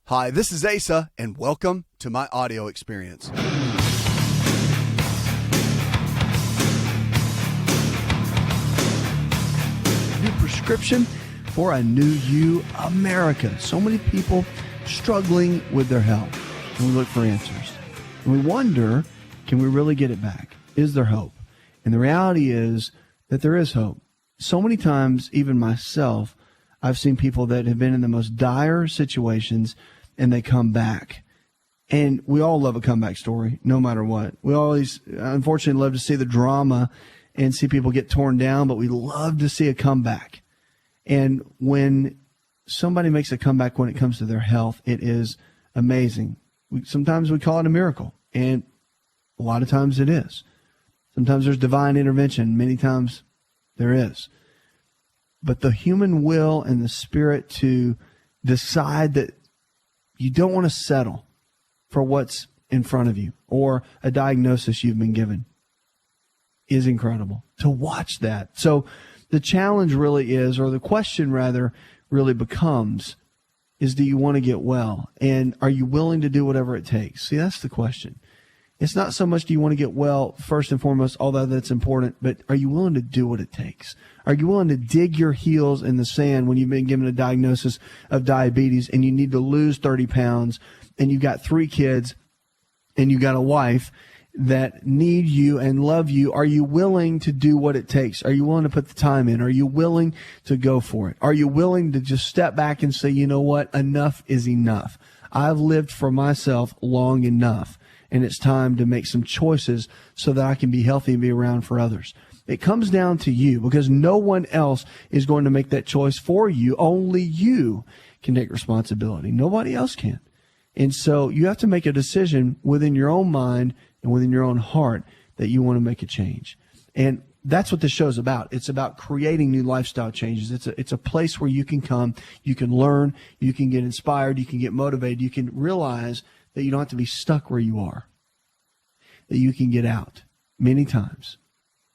Hi, this is Asa, and welcome to my audio experience. New prescription for a new you, America. So many people struggling with their health, and we look for answers. And we wonder, can we really get it back? Is there hope? And the reality is that there is hope. So many times, even myself, I've seen people that have been in the most dire situations and they come back. And we all love a comeback story, no matter what. We always, unfortunately, love to see the drama and see people get torn down, but we love to see a comeback. And when somebody makes a comeback when it comes to their health, it is amazing. Sometimes we call it a miracle, and a lot of times it is. Sometimes there's divine intervention. Many times there is. But the human will and the spirit to decide that you don't want to settle for what's in front of you or a diagnosis you've been given is incredible. To watch that. So the challenge really is, or the question rather, really becomes, is do you want to get well? And are you willing to do whatever it takes? See, that's the question. It's not so much do you want to get well, first and foremost, although that's important, but are you willing to do what it takes? Are you willing to dig your heels in the sand when you've been given a diagnosis of diabetes and you need to lose 30 pounds and you've got 3 kids and you got a wife that need you and love you? Are you willing to do what it takes? Are you willing to put the time in? Are you willing to go for it? Are you willing to just step back and say, you know what, enough is enough. I've lived for myself long enough. And it's time to make some choices so that I can be healthy and be around for others. It comes down to you because no one else is going to make that choice for you. Only you can take responsibility. Nobody else can. And so you have to make a decision within your own mind and within your own heart that you want to make a change. And that's what this show's about. It's about creating new lifestyle changes. It's a place where you can come, you can learn, you can get inspired, you can get motivated, you can realize that you don't have to be stuck where you are, that you can get out many times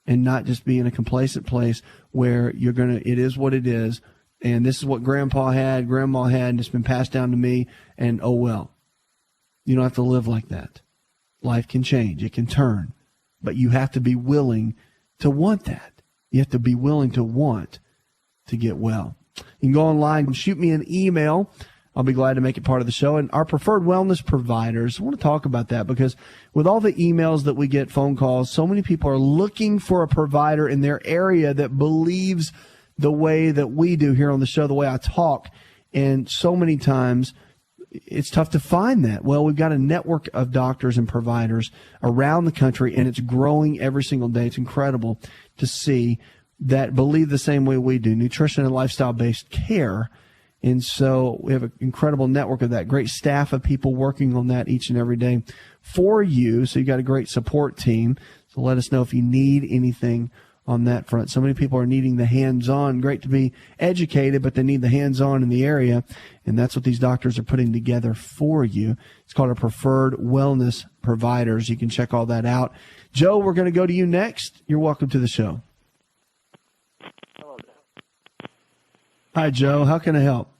and not just be in a complacent place where it is what it is, and this is what grandpa had, grandma had, and it's been passed down to me, and oh well. You don't have to live like that. Life can change. It can turn. But you have to be willing to want that. You have to be willing to want to get well. You can go online and shoot me an email. I'll be glad to make it part of the show. And our preferred wellness providers, I want to talk about that because with all the emails that we get, phone calls, so many people are looking for a provider in their area that believes the way that we do here on the show, the way I talk. And so many times it's tough to find that. Well, we've got a network of doctors and providers around the country, and it's growing every single day. It's incredible to see that believe the same way we do, nutrition and lifestyle-based care. And so we have an incredible network of that, great staff of people working on that each and every day for you. So you've got a great support team. So let us know if you need anything on that front. So many people are needing the hands-on. Great to be educated, but they need the hands-on in the area. And that's what these doctors are putting together for you. It's called a preferred wellness providers. You can check all that out. Joe, we're going to go to you next. You're welcome to the show. Hello, Doc. Hi, Joe. How can I help?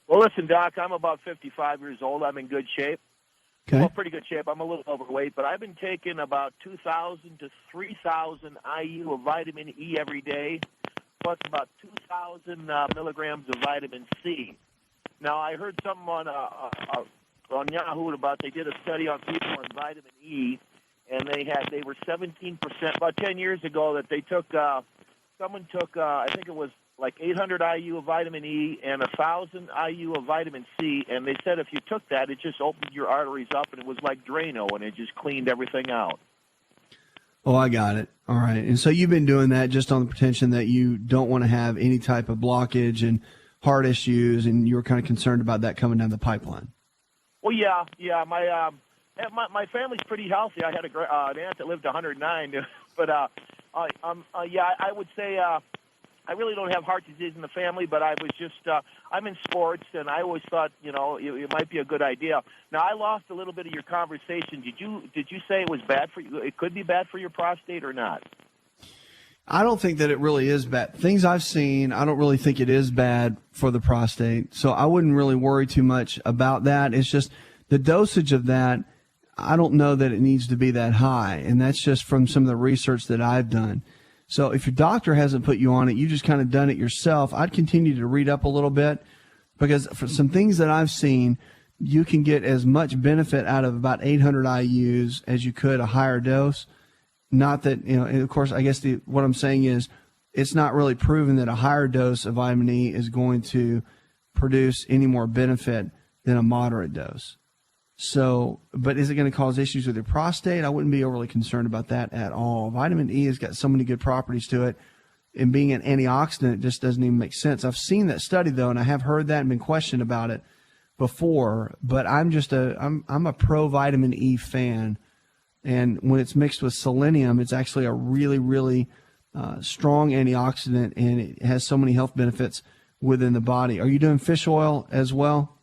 Well, listen, Doc, I'm about 55 years old. I'm in good shape. Okay. Well, pretty good shape. I'm a little overweight, but I've been taking about 2,000 to 3,000 IU of vitamin E every day, plus about 2,000 milligrams of vitamin C. Now, I heard something on Yahoo about they did a study on people on vitamin E, and they were 17%, about 10 years ago, that they took, someone took, I think it was like 800 IU of vitamin E and 1,000 IU of vitamin C, and they said if you took that, it just opened your arteries up, and it was like Drano, and it just cleaned everything out. Oh, I got it. All right. And so you've been doing that just on the pretension that you don't want to have any type of blockage and heart issues, and you were kind of concerned about that coming down the pipeline. Well, yeah. My family's pretty healthy. I had an aunt that lived 109, but I would say I really don't have heart disease in the family, but I was just I'm in sports, and I always thought it might be a good idea. Now, I lost a little bit of your conversation. Did you say it was bad for you? It could be bad for your prostate or not? I don't think that it really is bad. Things I've seen, I don't really think it is bad for the prostate. So I wouldn't really worry too much about that. It's just the dosage of that, I don't know that it needs to be that high. And that's just from some of the research that I've done. So if your doctor hasn't put you on it, you just kind of done it yourself, I'd continue to read up a little bit, because for some things that I've seen, you can get as much benefit out of about 800 IUs as you could a higher dose. Not that, of course, I guess what I'm saying is it's not really proven that a higher dose of vitamin E is going to produce any more benefit than a moderate dose. So, but is it going to cause issues with your prostate? I wouldn't be overly concerned about that at all. Vitamin E has got so many good properties to it, and being an antioxidant, it just doesn't even make sense. I've seen that study though, and I have heard that and been questioned about it before, but I'm a pro vitamin E fan. And when it's mixed with selenium, it's actually a really, really strong antioxidant, and it has so many health benefits within the body. Are you doing fish oil as well?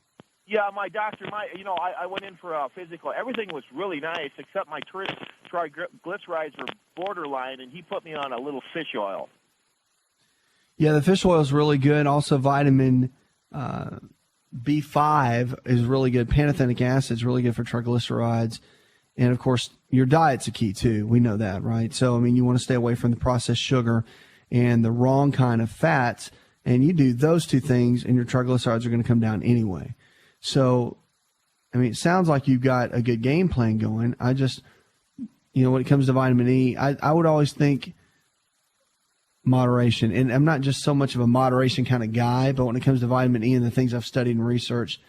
Yeah, my doctor, I went in for a physical. Everything was really nice except my triglycerides were borderline, and he put me on a little fish oil. Yeah, the fish oil is really good. Also, vitamin B5 is really good. Pantothenic acid is really good for triglycerides. And, of course, your diet's a key, too. We know that, right? So, I mean, you want to stay away from the processed sugar and the wrong kind of fats. And you do those two things, and your triglycerides are going to come down anyway. So, I mean, it sounds like you've got a good game plan going. I just, when it comes to vitamin E, I would always think moderation. And I'm not just so much of a moderation kind of guy, but when it comes to vitamin E and the things I've studied and researched,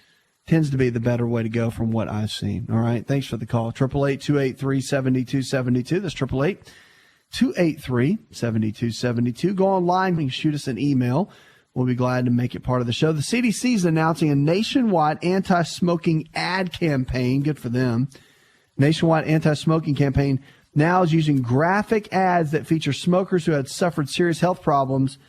tends to be the better way to go from what I've seen. All right. Thanks for the call. 888-283-7272. That's 888-283-7272. Go online. You can shoot us an email. We'll be glad to make it part of the show. The CDC is announcing a nationwide anti-smoking ad campaign. Good for them. Nationwide anti-smoking campaign now is using graphic ads that feature smokers who had suffered serious health problems,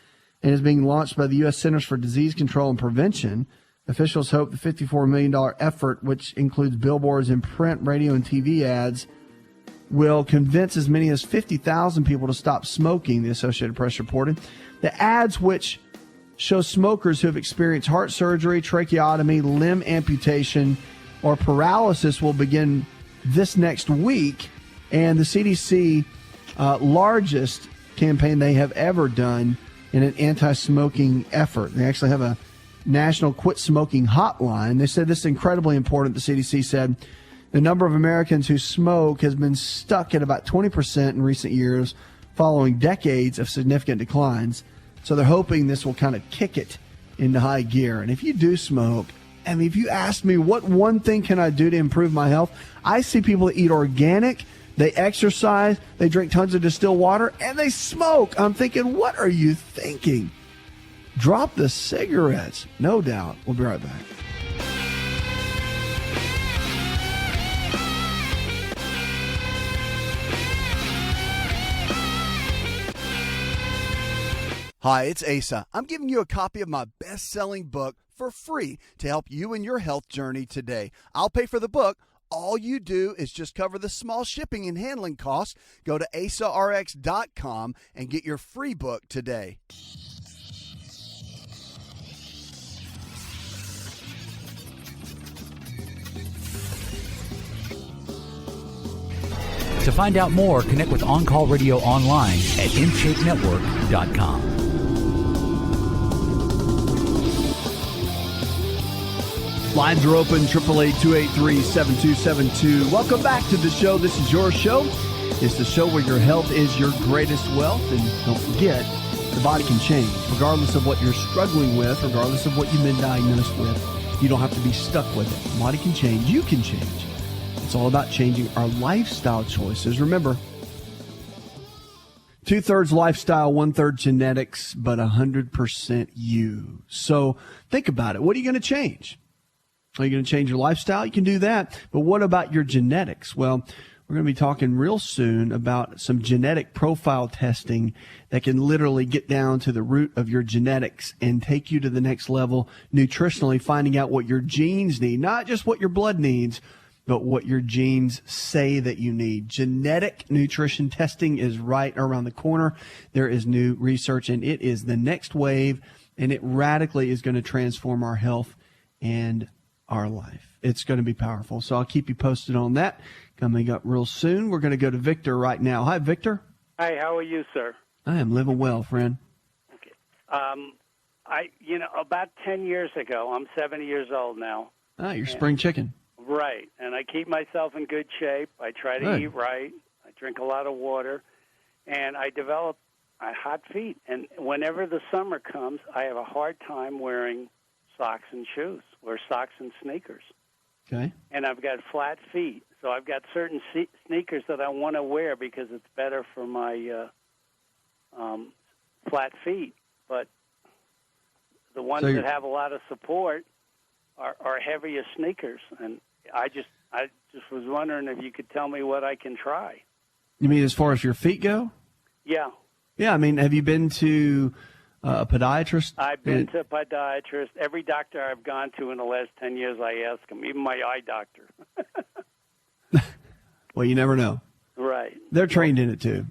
and is being launched by the U.S. Centers for Disease Control and Prevention. Officials hope the $54 million effort, which includes billboards and print, radio, and TV ads, will convince as many as 50,000 people to stop smoking, the Associated Press reported. The ads, which show smokers who have experienced heart surgery, tracheotomy, limb amputation, or paralysis, will begin this next week. And the CDC largest campaign they have ever done in an anti-smoking effort. They actually have a National Quit Smoking Hotline. They said this is incredibly important. The CDC said the number of Americans who smoke has been stuck at about 20% in recent years, following decades of significant declines. So they're hoping this will kind of kick it into high gear. And if you do smoke, I mean, if you ask me what one thing can I do to improve my health, I see people that eat organic, they exercise, they drink tons of distilled water, and they smoke. I'm thinking, what are you thinking? Drop the cigarettes. No doubt. We'll be right back. Hi, it's Asa. I'm giving you a copy of my best-selling book for free to help you in your health journey today. I'll pay for the book. All you do is just cover the small shipping and handling costs. Go to asarx.com and get your free book today. To find out more, connect with On Call Radio online at InShapeNetwork.com. Lines are open, 888-283-7272. Welcome back to the show. This is your show. It's the show where your health is your greatest wealth. And don't forget, the body can change. Regardless of what you're struggling with, regardless of what you've been diagnosed with, you don't have to be stuck with it. The body can change. You can change. It's all about changing our lifestyle choices. Remember, 2/3 lifestyle, 1/3 genetics, but 100% you. So think about it. What are you going to change? Are you going to change your lifestyle? You can do that. But what about your genetics? Well, we're going to be talking real soon about some genetic profile testing that can literally get down to the root of your genetics and take you to the next level nutritionally, finding out what your genes need, not just what your blood needs, but what your genes say that you need. Genetic nutrition testing is right around the corner. There is new research, and it is the next wave, and it radically is going to transform our health and our life. It's going to be powerful. So I'll keep you posted on that coming up real soon. We're going to go to Victor right now. Hi, Victor. Hi, how are you, sir? I am living well, friend. Okay. About 10 years ago, I'm 70 years old now. Ah, you're spring chicken. Right, and I keep myself in good shape. I try to eat right. I drink a lot of water, and I develop hot feet. And whenever the summer comes, I have a hard time wearing socks and shoes, or socks and sneakers. Okay. And I've got flat feet, so I've got certain sneakers that I want to wear because it's better for my flat feet. But the ones that have a lot of support are heavier sneakers, and I just was wondering if you could tell me what I can try. You mean as far as your feet go? Yeah. Yeah, I mean, have you been to a podiatrist? I've been to a podiatrist. Every doctor I've gone to in the last 10 years, I ask them, even my eye doctor. Well, you never know. Right. They're trained in it, too,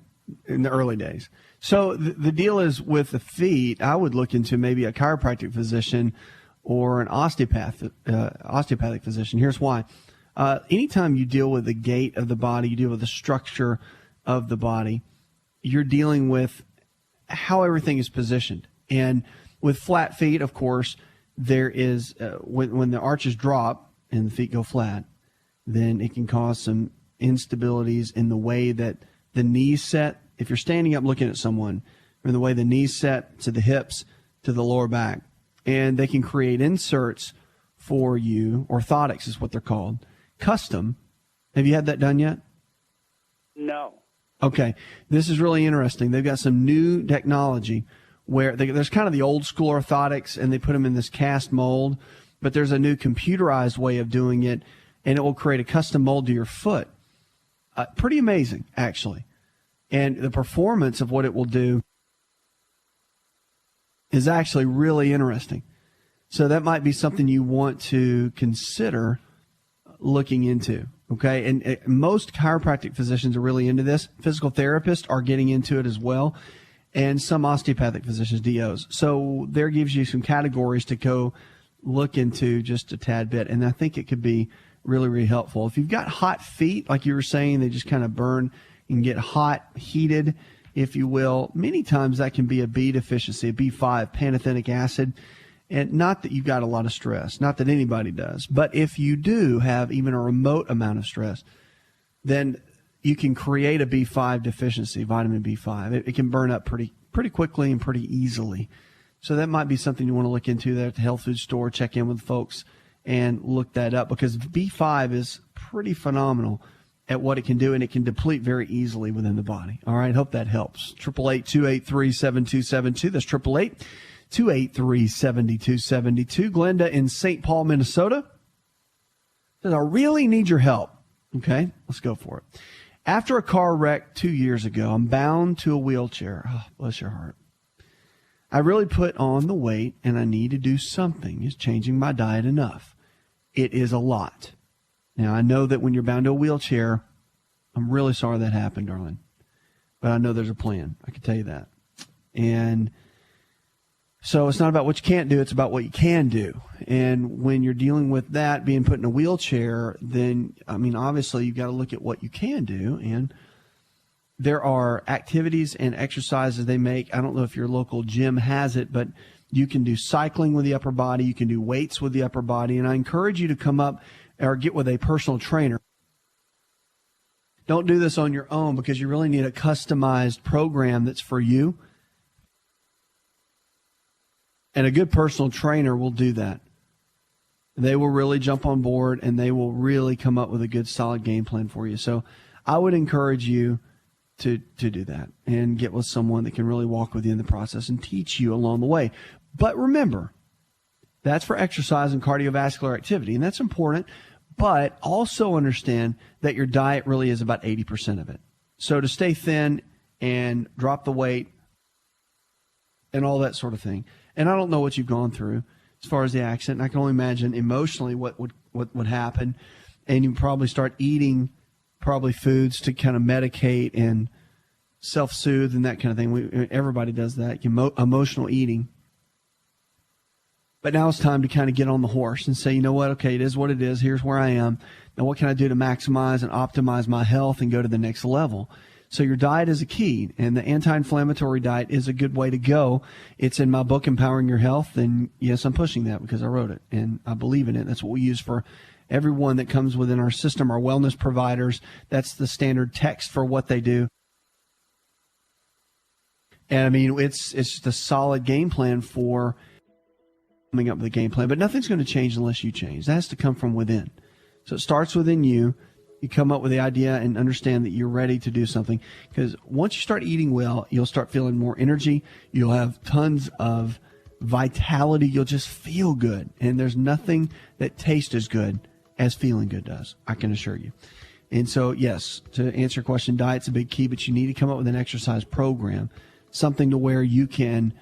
in the early days. So the deal is with the feet, I would look into maybe a chiropractic physician or an osteopathic physician. Here's why. Anytime you deal with the gait of the body, you deal with the structure of the body, you're dealing with how everything is positioned. And with flat feet, of course, there is, when the arches drop and the feet go flat, then it can cause some instabilities in the way that the knees set. If you're standing up looking at someone, or the way the knees set to the hips, to the lower back, and they can create inserts for you. Orthotics is what they're called. Custom. Have you had that done yet? No. Okay. This is really interesting. They've got some new technology where there's kind of the old school orthotics, and they put them in this cast mold, but there's a new computerized way of doing it, and it will create a custom mold to your foot. Pretty amazing, actually. And the performance of what it will do is actually really interesting. So that might be something you want to consider looking into, okay? And most chiropractic physicians are really into this. Physical therapists are getting into it as well, and some osteopathic physicians, DOs. So there gives you some categories to go look into just a tad bit, and I think it could be really, really helpful. If you've got hot feet, like you were saying, they just kind of burn and get hot, heated, if you will. Many times that can be a B deficiency, a B5, pantothenic acid. And not that you've got a lot of stress, not that anybody does, but if you do have even a remote amount of stress, then you can create a B5 deficiency, vitamin B5. It can burn up pretty quickly and pretty easily. So that might be something you want to look into there at the health food store, check in with folks and look that up, because B5 is pretty phenomenal at what it can do, and it can deplete very easily within the body. All right, hope that helps. 888-283-7272. That's 888-283-7272. Glenda in St. Paul, Minnesota says, I really need your help. Okay, let's go for it. After a car wreck 2 years ago, I'm bound to a wheelchair. Oh, bless your heart. I really put on the weight, and I need to do something. Is changing my diet enough? It is a lot. Now, I know that when you're bound to a wheelchair, I'm really sorry that happened, darling. But I know there's a plan. I can tell you that. And so it's not about what you can't do. It's about what you can do. And when you're dealing with that, being put in a wheelchair, then, I mean, obviously you've got to look at what you can do. And there are activities and exercises they make. I don't know if your local gym has it, but you can do cycling with the upper body. You can do weights with the upper body. And I encourage you to come up or get with a personal trainer. Don't do this on your own, because you really need a customized program that's for you. And a good personal trainer will do that. They will really jump on board, and they will really come up with a good, solid game plan for you. So I would encourage you to do that and get with someone that can really walk with you in the process and teach you along the way. But remember, that's for exercise and cardiovascular activity, and that's important. But also understand that your diet really is about 80% of it. So to stay thin and drop the weight and all that sort of thing. And I don't know what you've gone through as far as the accident. I can only imagine emotionally what would happen. and you probably start eating foods to kind of medicate and self-soothe and that kind of thing. Everybody does that, emotional eating. But now it's time to kind of get on the horse and say, you know what, okay, it is what it is. Here's where I am. Now what can I do to maximize and optimize my health and go to the next level? So your diet is a key, and the anti-inflammatory diet is a good way to go. It's in my book, Empowering Your Health, and yes, I'm pushing that because I wrote it, and I believe in it. That's what we use for everyone that comes within our system, our wellness providers. That's the standard text for what they do. And, I mean, it's just a solid game plan for coming up with a game plan. But nothing's going to change unless you change. That has to come from within. So it starts within you. You come up with the idea and understand that you're ready to do something. Because once you start eating well, you'll start feeling more energy. You'll have tons of vitality. You'll just feel good. And there's nothing that tastes as good as feeling good does, I can assure you. And so, yes, to answer your question, diet's a big key, but you need to come up with an exercise program, something to where you can,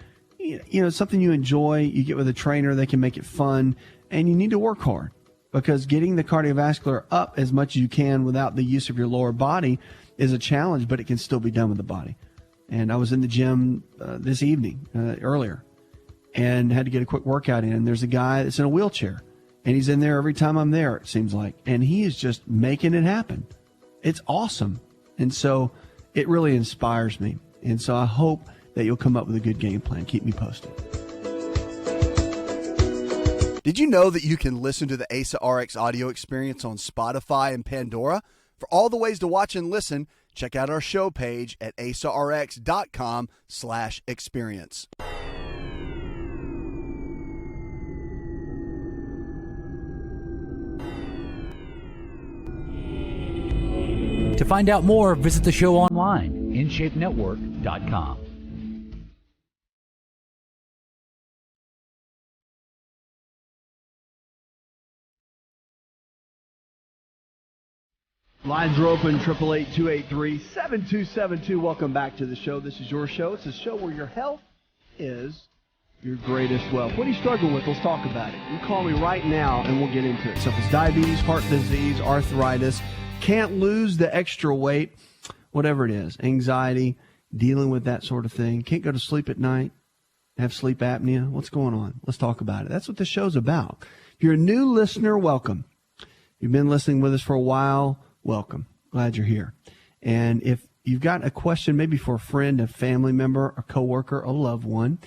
something you enjoy. You get with a trainer, they can make it fun, and you need to work hard. Because getting the cardiovascular up as much as you can without the use of your lower body is a challenge, but it can still be done with the body. And I was in the gym this evening, earlier, and had to get a quick workout in. There's a guy that's in a wheelchair, and he's in there every time I'm there, it seems like. And he is just making it happen. It's awesome. And so it really inspires me. And so I hope that you'll come up with a good game plan. Keep me posted. Did you know that you can listen to the Asa Rx audio experience on Spotify and Pandora? For all the ways to watch and listen, check out our show page at asarx.com/experience. To find out more, visit the show online, InShapeNetwork.com. Lines are open, 888-283-7272. Welcome back to the show. This is your show. It's a show where your health is your greatest wealth. What are you struggling with? Let's talk about it. You call me right now, and we'll get into it. So if it's diabetes, heart disease, arthritis, can't lose the extra weight, whatever it is, anxiety, dealing with that sort of thing, can't go to sleep at night, have sleep apnea, what's going on? Let's talk about it. That's what this show's about. If you're a new listener, welcome. If you've been listening with us for a while, welcome. Glad you're here. And if you've got a question, maybe for a friend, a family member, a coworker, a loved one,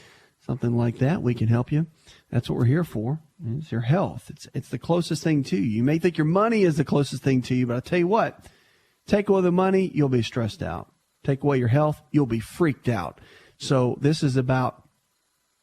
something like that, we can help you. That's what we're here for. It's your health. It's the closest thing to you. You may think your money is the closest thing to you, but I'll tell you what, take away the money, you'll be stressed out. Take away your health, you'll be freaked out. So this is about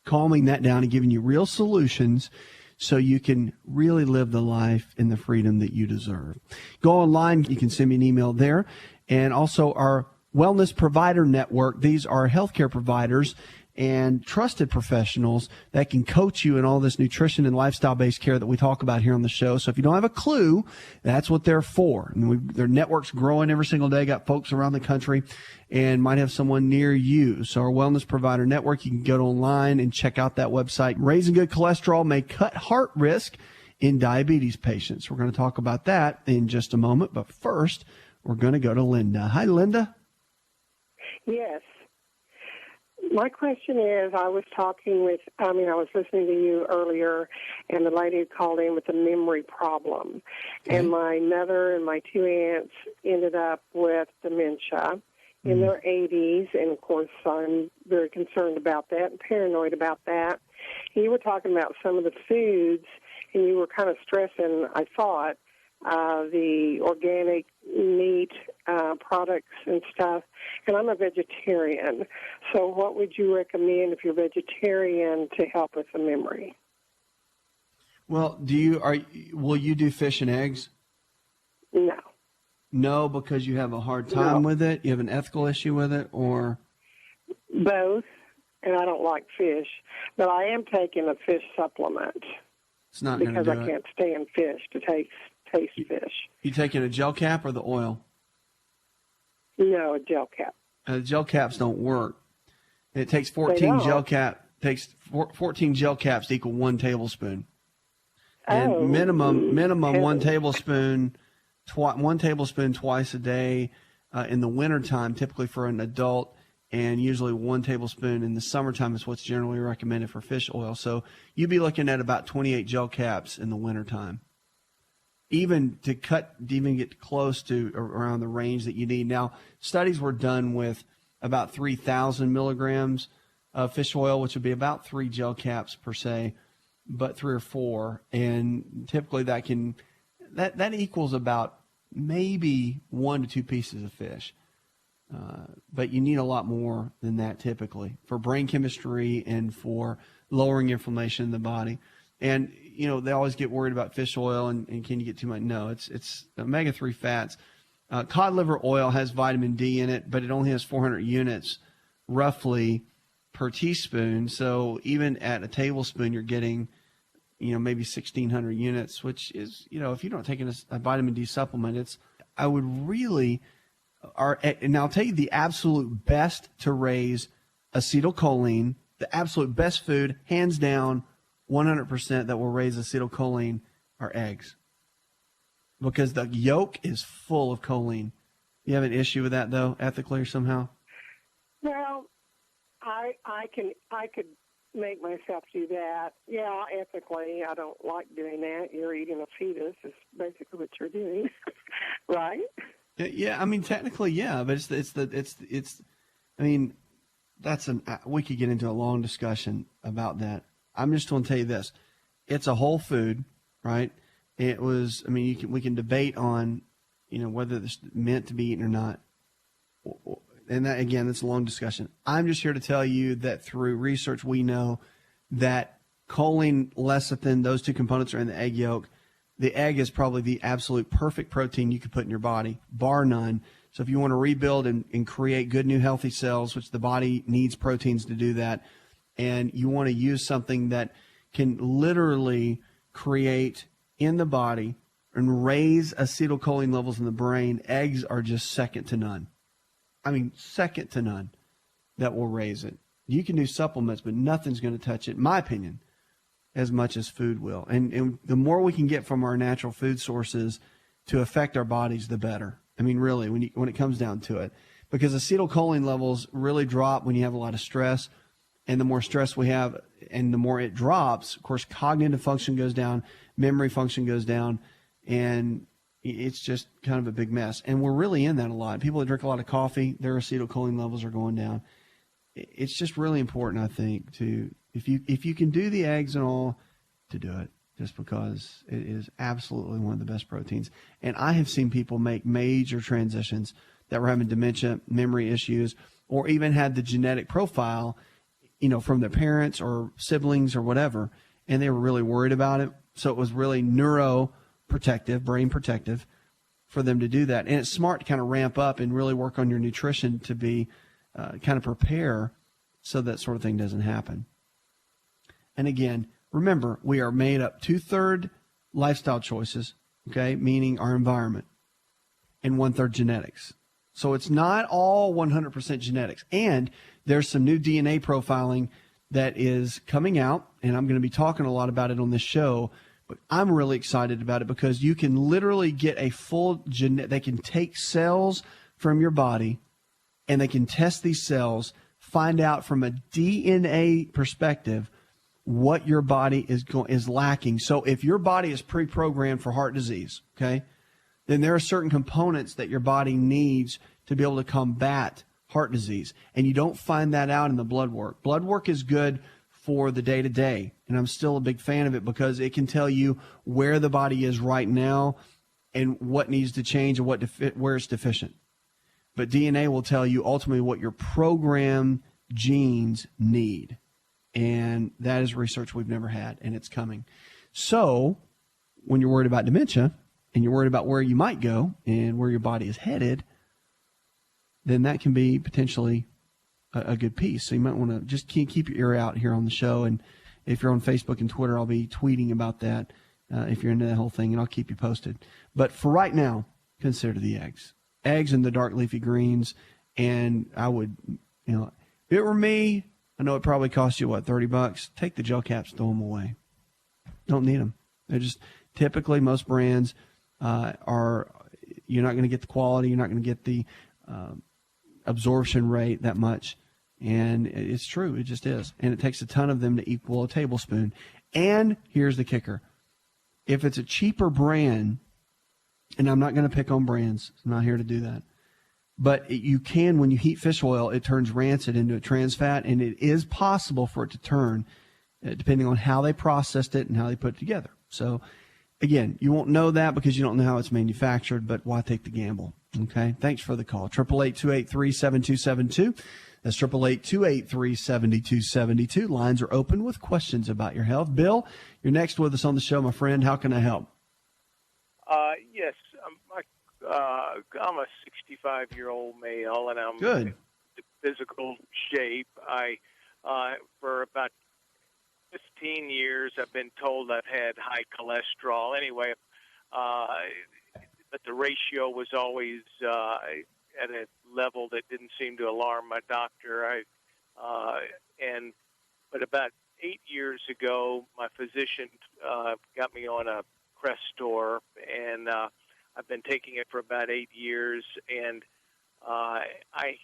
calming that down and giving you real solutions so you can really live the life and the freedom that you deserve. Go online. You can send me an email there. And also our Wellness Provider Network. These are healthcare providers and trusted professionals that can coach you in all this nutrition and lifestyle-based care that we talk about here on the show. So if you don't have a clue, that's what they're for. And their network's growing every single day. Got folks around the country and might have someone near you. So our Wellness Provider Network, you can go online and check out that website. Raising good cholesterol may cut heart risk in diabetes patients. We're going to talk about that in just a moment. But first, we're going to go to Linda. Hi, Linda. Yes. My question is, I was listening to you earlier, and the lady had called in with a memory problem. Okay. And my mother and my two aunts ended up with dementia in their 80s, and, of course, I'm very concerned about that and paranoid about that. And you were talking about some of the foods, and you were kind of stressing, I thought, the organic meat products and stuff, and I'm a vegetarian. So what would you recommend if you're vegetarian to help with the memory? Well, will you do fish and eggs? No. No, because you have a hard time with it? You have an ethical issue with it, or? Both, and I don't like fish, but I am taking a fish supplement. It's not going to do it. Because I can't stand fish to taste fish. You taking a gel cap or the oil? No, a gel cap. Gel caps don't work. It takes 14 gel caps to equal 1 tablespoon. And minimum 1 tablespoon 1 tablespoon twice a day in the wintertime, typically for an adult, and usually 1 tablespoon in the summertime is what's generally recommended for fish oil. So you'd be looking at about 28 gel caps in the wintertime. Even get close to around the range that you need. Now, studies were done with about 3,000 milligrams of fish oil, which would be about 3 gel caps per se, but 3 or 4. And typically that equals about maybe 1 to 2 pieces of fish. But you need a lot more than that typically for brain chemistry and for lowering inflammation in the body. And, they always get worried about fish oil and can you get too much? No, it's omega-3 fats. Cod liver oil has vitamin D in it, but it only has 400 units roughly per teaspoon. So even at a tablespoon, you're getting, maybe 1,600 units, which is, if you don't take a vitamin D supplement, and I'll tell you the absolute best to raise acetylcholine, the absolute best food, hands down, 100% that will raise acetylcholine are eggs. Because the yolk is full of choline. You have an issue with that, though, ethically or somehow? Well, I could make myself do that. Yeah, ethically, I don't like doing that. You're eating a fetus is basically what you're doing, right? Yeah, I mean, technically, yeah, but we could get into a long discussion about that. I'm just going to tell you this. It's a whole food, right? We can debate on, whether it's meant to be eaten or not. And that, again, that's a long discussion. I'm just here to tell you that through research, we know that choline, lecithin, those 2 components are in the egg yolk. The egg is probably the absolute perfect protein you could put in your body, bar none. So if you want to rebuild and create good, new, healthy cells, which the body needs proteins to do that, and you want to use something that can literally create in the body and raise acetylcholine levels in the brain, eggs are just second to none. I mean, second to none that will raise it. You can do supplements, but nothing's going to touch it, in my opinion, as much as food will. And the more we can get from our natural food sources to affect our bodies, the better. I mean, really, when it comes down to it. Because acetylcholine levels really drop when you have a lot of stress. And the more stress we have and the more it drops, of course, cognitive function goes down, memory function goes down, and it's just kind of a big mess. And we're really in that a lot. People that drink a lot of coffee, their acetylcholine levels are going down. It's just really important, I think, to if you can do the eggs and all, to do it, just because it is absolutely one of the best proteins. And I have seen people make major transitions that were having dementia, memory issues, or even had the genetic profile, from their parents or siblings or whatever, and they were really worried about it. So it was really neuroprotective, brain protective for them to do that. And it's smart to kind of ramp up and really work on your nutrition to be kind of prepare so that sort of thing doesn't happen. And again, remember, we are made up 2/3 lifestyle choices, okay, meaning our environment, and 1/3 genetics. So it's not all 100% genetics. And there's some new DNA profiling that is coming out, and I'm going to be talking a lot about it on this show, but I'm really excited about it because you can literally get a full they can take cells from your body and they can test these cells, find out from a DNA perspective what your body is lacking. So if your body is pre-programmed for heart disease, okay, then there are certain components that your body needs to be able to combat heart disease. And you don't find that out in the blood work. Blood work is good for the day-to-day, and I'm still a big fan of it because it can tell you where the body is right now and what needs to change and where it's deficient. But DNA will tell you ultimately what your programmed genes need. And that is research we've never had, and it's coming. So when you're worried about dementia and you're worried about where you might go and where your body is headed, then that can be potentially a good piece. So you might want to just keep your ear out here on the show. And if you're on Facebook and Twitter, I'll be tweeting about that if you're into that whole thing, and I'll keep you posted. But for right now, consider the eggs. Eggs and the dark leafy greens. And I would, if it were me, I know it probably cost you, $30? Take the gel caps, throw them away. Don't need them. They're just typically most brands are you're not going to get the quality. You're not going to get the absorption rate that much. And it's true. It just is. And it takes a ton of them to equal a tablespoon. And here's the kicker. If it's a cheaper brand, and I'm not going to pick on brands. I'm not here to do that. But you can, when you heat fish oil, it turns rancid into a trans fat, and it is possible for it to turn, depending on how they processed it and how they put it together. So, again, you won't know that because you don't know how it's manufactured, but why take the gamble? Okay? Thanks for the call. 888-283-7272. That's 888-283-7272. Lines are open with questions about your health. Bill, you're next with us on the show, my friend. How can I help? Yes, I'm a 65-year-old male, and I'm good. In physical shape. For about 15 years, I've been told I've had high cholesterol. Anyway, but the ratio was always at a level that didn't seem to alarm my doctor. But about 8 years ago, my physician got me on a Crestor, and I've been taking it for about 8 years, and I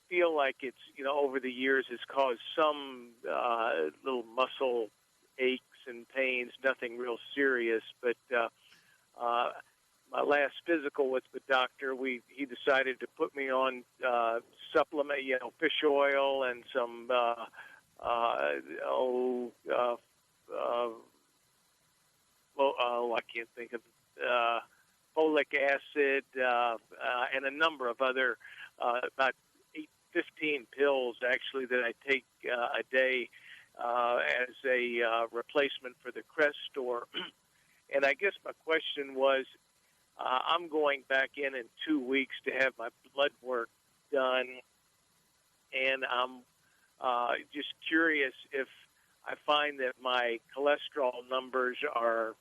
feel like it's, over the years has caused some little muscle aches and pains, nothing real serious, but my last physical with the doctor, he decided to put me on supplement, fish oil and some I can't think of folic acid and a number of other about 15 pills actually that I take a day as a replacement for the Crestor. And I guess my question was, I'm going back in 2 weeks to have my blood work done, and I'm just curious if I find that my cholesterol numbers are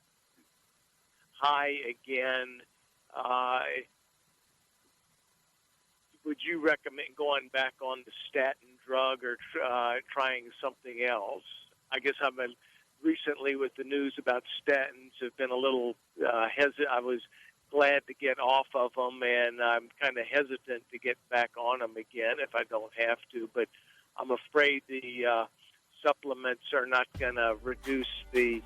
high again. Would you recommend going back on the statin drug or trying something else? I guess I've been recently with the news about statins have been a little hesitant. I was glad to get off of them, and I'm kind of hesitant to get back on them again if I don't have to. But I'm afraid the supplements are not going to reduce the,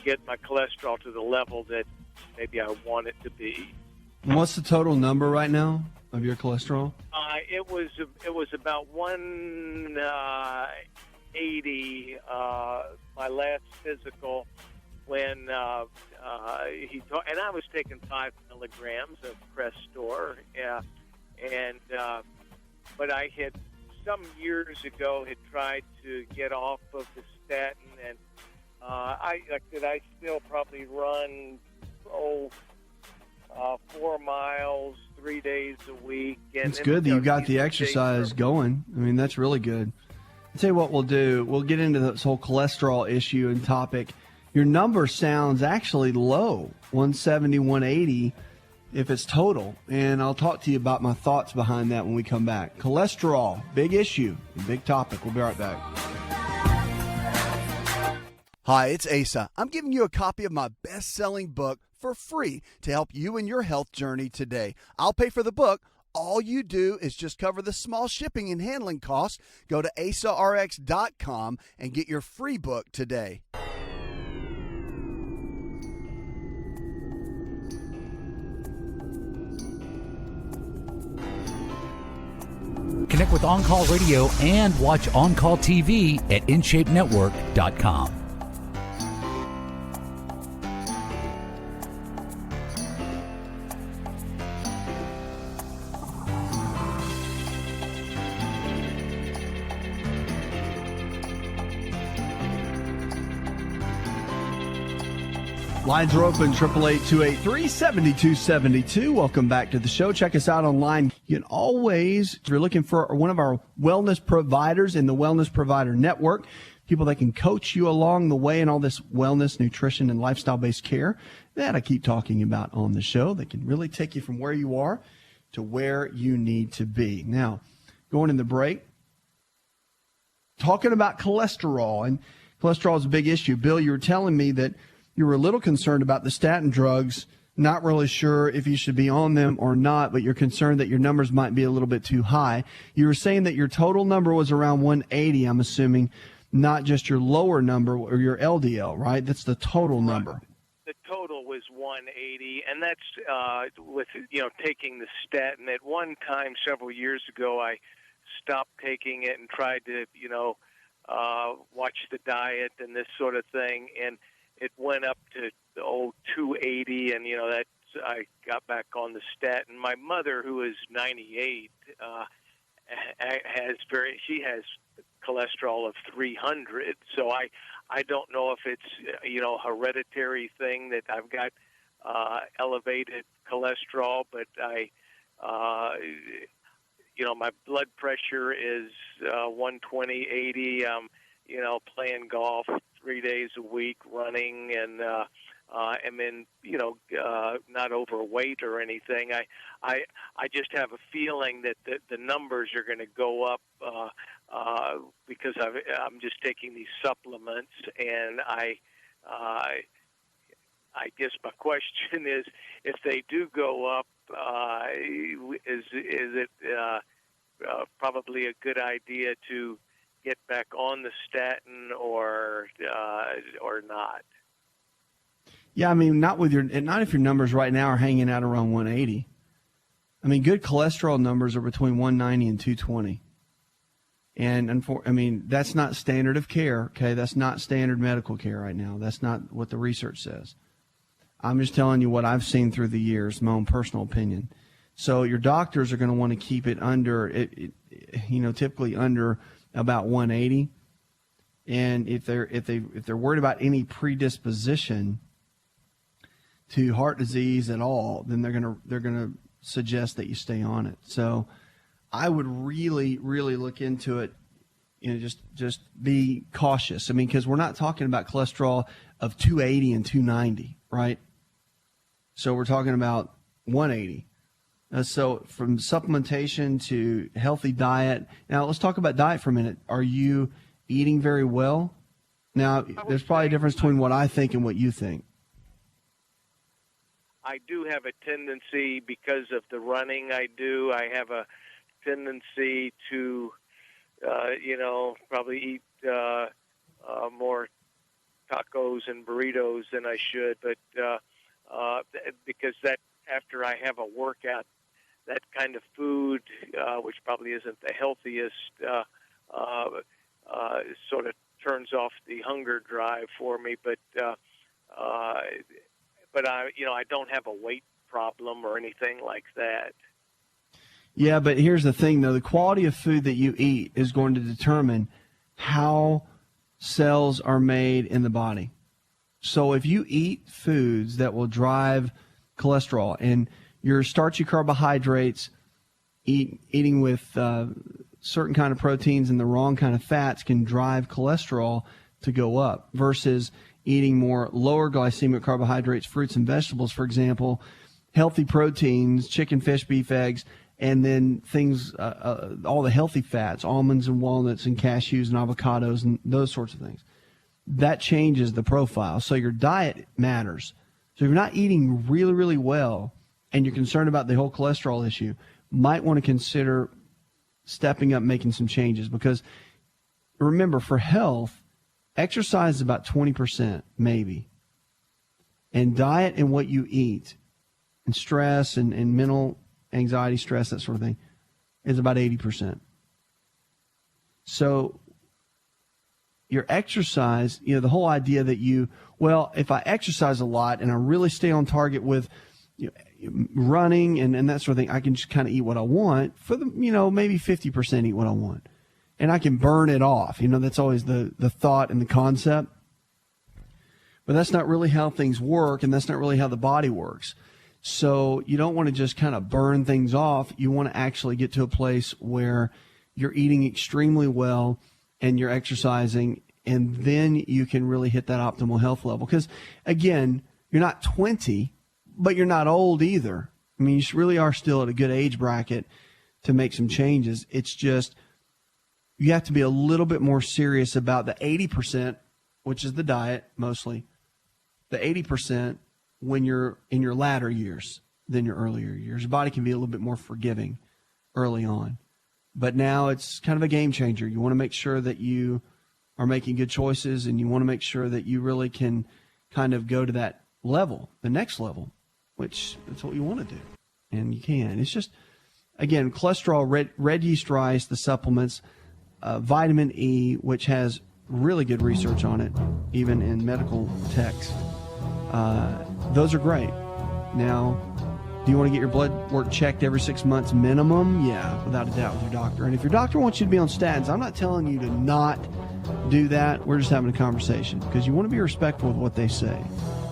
get my cholesterol to the level that maybe I want it to be. And what's the total number right now of your cholesterol? It was about 180 my last physical when he told, and I was taking 5 milligrams of Crestor, but I had some years ago had tried to get off of the statin, and I still probably run 4 miles 3 days a week. And it's good that you got the exercise going. I mean, that's really good. I'll tell you what we'll do. We'll get into this whole cholesterol issue and topic. Your number sounds actually low, 170, 180, if it's total. And I'll talk to you about my thoughts behind that when we come back. Cholesterol, big issue, big topic. We'll be right back. Hi, it's Asa. I'm giving you a copy of my best-selling book for free to help you in your health journey today. I'll pay for the book. All you do is just cover the small shipping and handling costs. Go to asarx.com and get your free book today. Connect with On Call Radio and watch On Call TV at InShapeNetwork.com. Lines are open, 888-283-7272. Welcome back to the show. Check us out online. You can always, if you're looking for one of our wellness providers in the Wellness Provider Network, people that can coach you along the way in all this wellness, nutrition, and lifestyle-based care that I keep talking about on the show. They can really take you from where you are to where you need to be. Now, going in the break, talking about cholesterol, and cholesterol is a big issue. Bill, you were telling me that you were a little concerned about the statin drugs, not really sure if you should be on them or not, but you're concerned that your numbers might be a little bit too high. You were saying that your total number was around 180, I'm assuming, not just your lower number or your LDL, right? That's the total number. The total was 180, and that's with, taking the statin. At one time, several years ago, I stopped taking it and tried to, watch the diet and this sort of thing, and it went up to 280, and I got back on the statin. My mother, who is 98, she has cholesterol of 300. So I don't know if it's hereditary thing that I've got elevated cholesterol, but my blood pressure is 120/80. Playing golf 3 days a week, running, and am in not overweight or anything. I just have a feeling that the numbers are going to go up because I'm just taking these supplements, and I guess my question is, if they do go up, is it probably a good idea to get back on the statin or not? Yeah, I mean, not if your numbers right now are hanging out around 180. I mean, good cholesterol numbers are between 190 and 220. And that's not standard of care, okay? That's not standard medical care right now. That's not what the research says. I'm just telling you what I've seen through the years, my own personal opinion. So your doctors are going to want to keep it under, typically under about 180. And if they're worried about any predisposition to heart disease at all, then they're gonna suggest that you stay on it. So I would really, really look into it. Just be cautious. I mean, because we're not talking about cholesterol of 280 and 290, right? So we're talking about 180. So from supplementation to healthy diet. Now let's talk about diet for a minute. Are you eating very well? Now there's probably a difference between what I think and what you think. I do have a tendency, because of the running I do, I have a tendency to, probably eat more tacos and burritos than I should. But because that after I have a workout, that kind of food, which probably isn't the healthiest, sort of turns off the hunger drive for me. But I don't have a weight problem or anything like that. Yeah, but here's the thing, though. The quality of food that you eat is going to determine how cells are made in the body. So if you eat foods that will drive cholesterol and your starchy carbohydrates, eating with certain kind of proteins and the wrong kind of fats can drive cholesterol to go up, versus eating more lower glycemic carbohydrates, fruits and vegetables, for example, healthy proteins, chicken, fish, beef, eggs, and then things, all the healthy fats, almonds and walnuts and cashews and avocados and those sorts of things. That changes the profile. So your diet matters. So if you're not eating really, really well and you're concerned about the whole cholesterol issue, might want to consider stepping up, making some changes. Because remember, for health, exercise is about 20%, maybe. And diet and what you eat, and stress and mental anxiety, stress, that sort of thing, is about 80%. So your exercise, the whole idea that if I exercise a lot and I really stay on target with running and that sort of thing, I can just kind of eat what I want for maybe 50% eat what I want. And I can burn it off. That's always the thought and the concept. But that's not really how things work, and that's not really how the body works. So you don't want to just kind of burn things off. You want to actually get to a place where you're eating extremely well and you're exercising, and then you can really hit that optimal health level. Because, again, you're not 20, but you're not old either. I mean, you really are still at a good age bracket to make some changes. It's just you have to be a little bit more serious about the 80%, which is the diet mostly, the 80% when you're in your latter years than your earlier years. Your body can be a little bit more forgiving early on. But now it's kind of a game changer. You want to make sure that you are making good choices, and you want to make sure that you really can kind of go to that level, the next level, which that's what you want to do. And you can. It's just, again, cholesterol, red yeast rice, the supplements, vitamin E, which has really good research on it, even in medical text. Those are great. Now, do you want to get your blood work checked every 6 months minimum? Yeah, without a doubt with your doctor. And if your doctor wants you to be on statins, I'm not telling you to not do that. We're just having a conversation because you want to be respectful of what they say.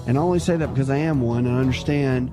And I only say that because I am one and I understand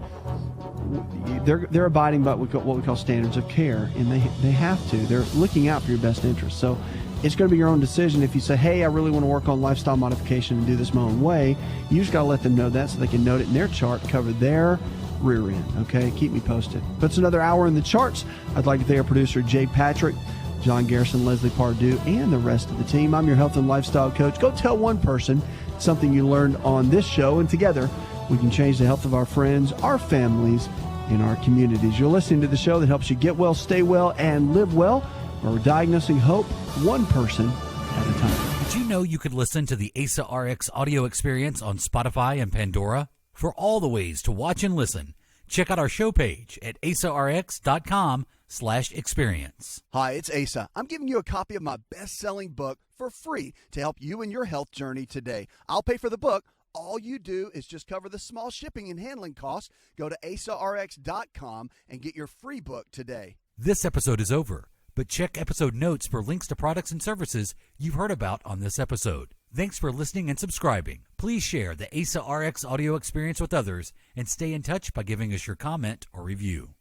they're abiding by what we call standards of care, and they have to. They're looking out for your best interest. So it's going to be your own decision. If you say, hey, I really want to work on lifestyle modification and do this my own way, you just got to let them know that so they can note it in their chart, cover their rear end. Okay, keep me posted. Puts another hour in the charts. I'd like to thank our producer, Jay Patrick, John Garrison, Leslie Pardue, and the rest of the team. I'm your health and lifestyle coach. Go tell one person something you learned on this show, and together we can change the health of our friends, our families, and our communities. You're listening to the show that helps you get well, stay well, and live well, where we're diagnosing hope one person at a time. Did you know you could listen to the Asa Rx audio experience on Spotify and Pandora? For all the ways to watch and listen, check out our show page at asarx.com/experience. Hi, it's Asa. I'm giving you a copy of my best-selling book for free to help you in your health journey today. I'll pay for the book. All you do is just cover the small shipping and handling costs. Go to asarx.com and get your free book today. This episode is over, but check episode notes for links to products and services you've heard about on this episode. Thanks for listening and subscribing. Please share the Asa Rx audio experience with others and stay in touch by giving us your comment or review.